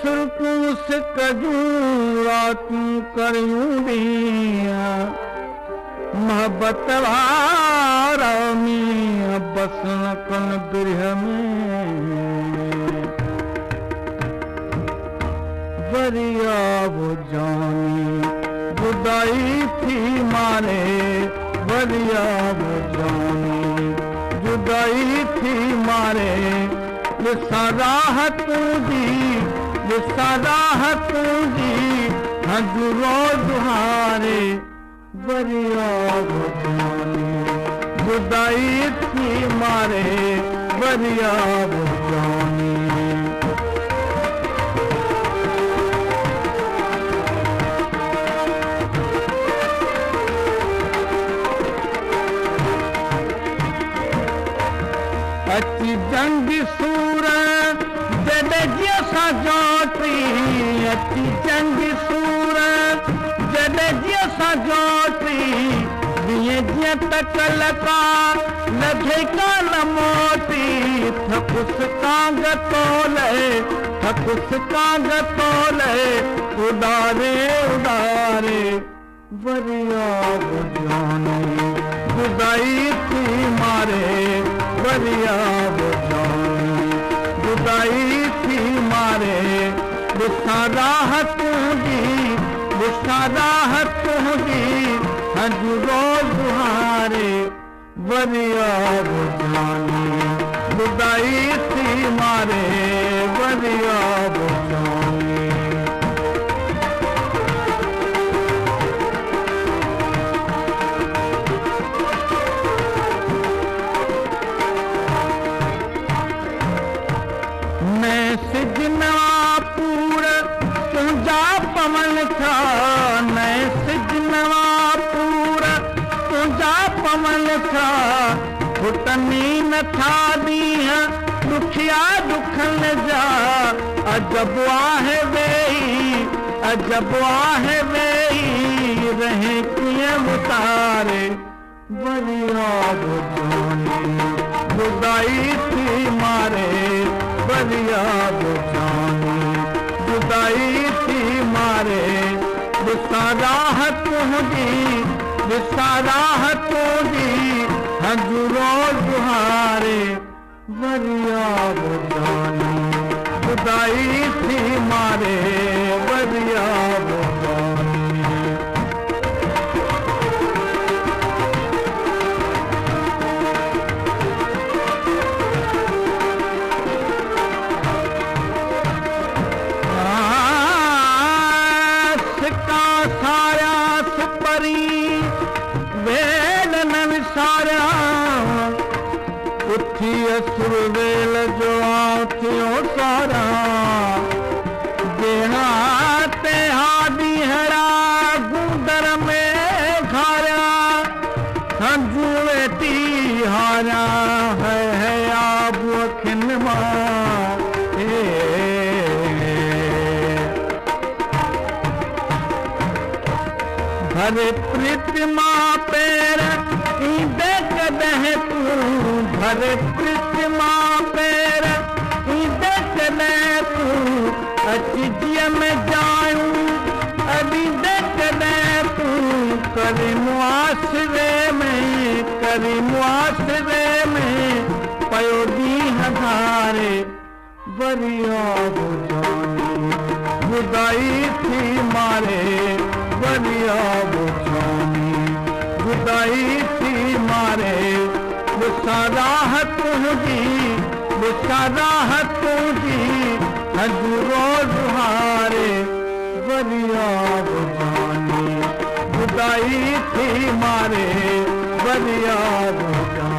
सुरकूस कजूं रातूं करियूं ॾींहं मोहब्बत वारा मींहं बसन कन बिरह में वरिया वो जानी जुदाई थी मारे वरिया वो जानी जुदाई थी मारे विसा राहतूं जी हंजूरो दुहारे वरिया वो जानी जुदाई थी मारे वरिया वो जानी अची जंग सूर जॾहिं जीअं सां जोटी अची जंग सूर जॾहिं जीअं सां जोटी जीअं जीअं तकल का लॻे कान मोटी थकुस कांग तोले उॾारे उॾारे वरिया वो जानी जुदाई थी मारे वरिया वो जानी जुदाई थी मारे विसा राहतूं जी हंजूरो दुहारे वरिया वो जानी जुदाई थी मारे वरिया वो जानी सिजनवा पूर तुंहिंजा पवन था मैं सिजनवा पूर तुंहिंजा पवन था फुटनी नथा ॾींहं ॾुखिया ॾुखनि जा अजब आहे वेही रहे कीअं उतारे वरिया वो जानी जुदाई थी मारे वरिया वो जानी जुदाई थी मारे विसा राहतूं जी हंजूरो दुहारे वरिया वो जानी जुदाई थी मारे वरिया वो जानी उथी असुर वेल जो थियो सारा जेहा ते हादी हरा गुंदर में खारा हंजू वेटी हारा है आप अखिन भरे प्रीतिमा पैर ईंदे कदह तूं भरे प्रीतिमा पैर ईंदे कदह तूं अची जीअं में जायूं अॾींदे कदह तूं करी मुआसिरे में पयो ॾींहं धारे वरिया वो जानी जुदाई थी मारे वरिया वो जानी जुदाई थी मारे विसा राहतूं जी हंजूरो दुहारे वरिया वो जानी जुदाई थी मारे वरिया वो जानी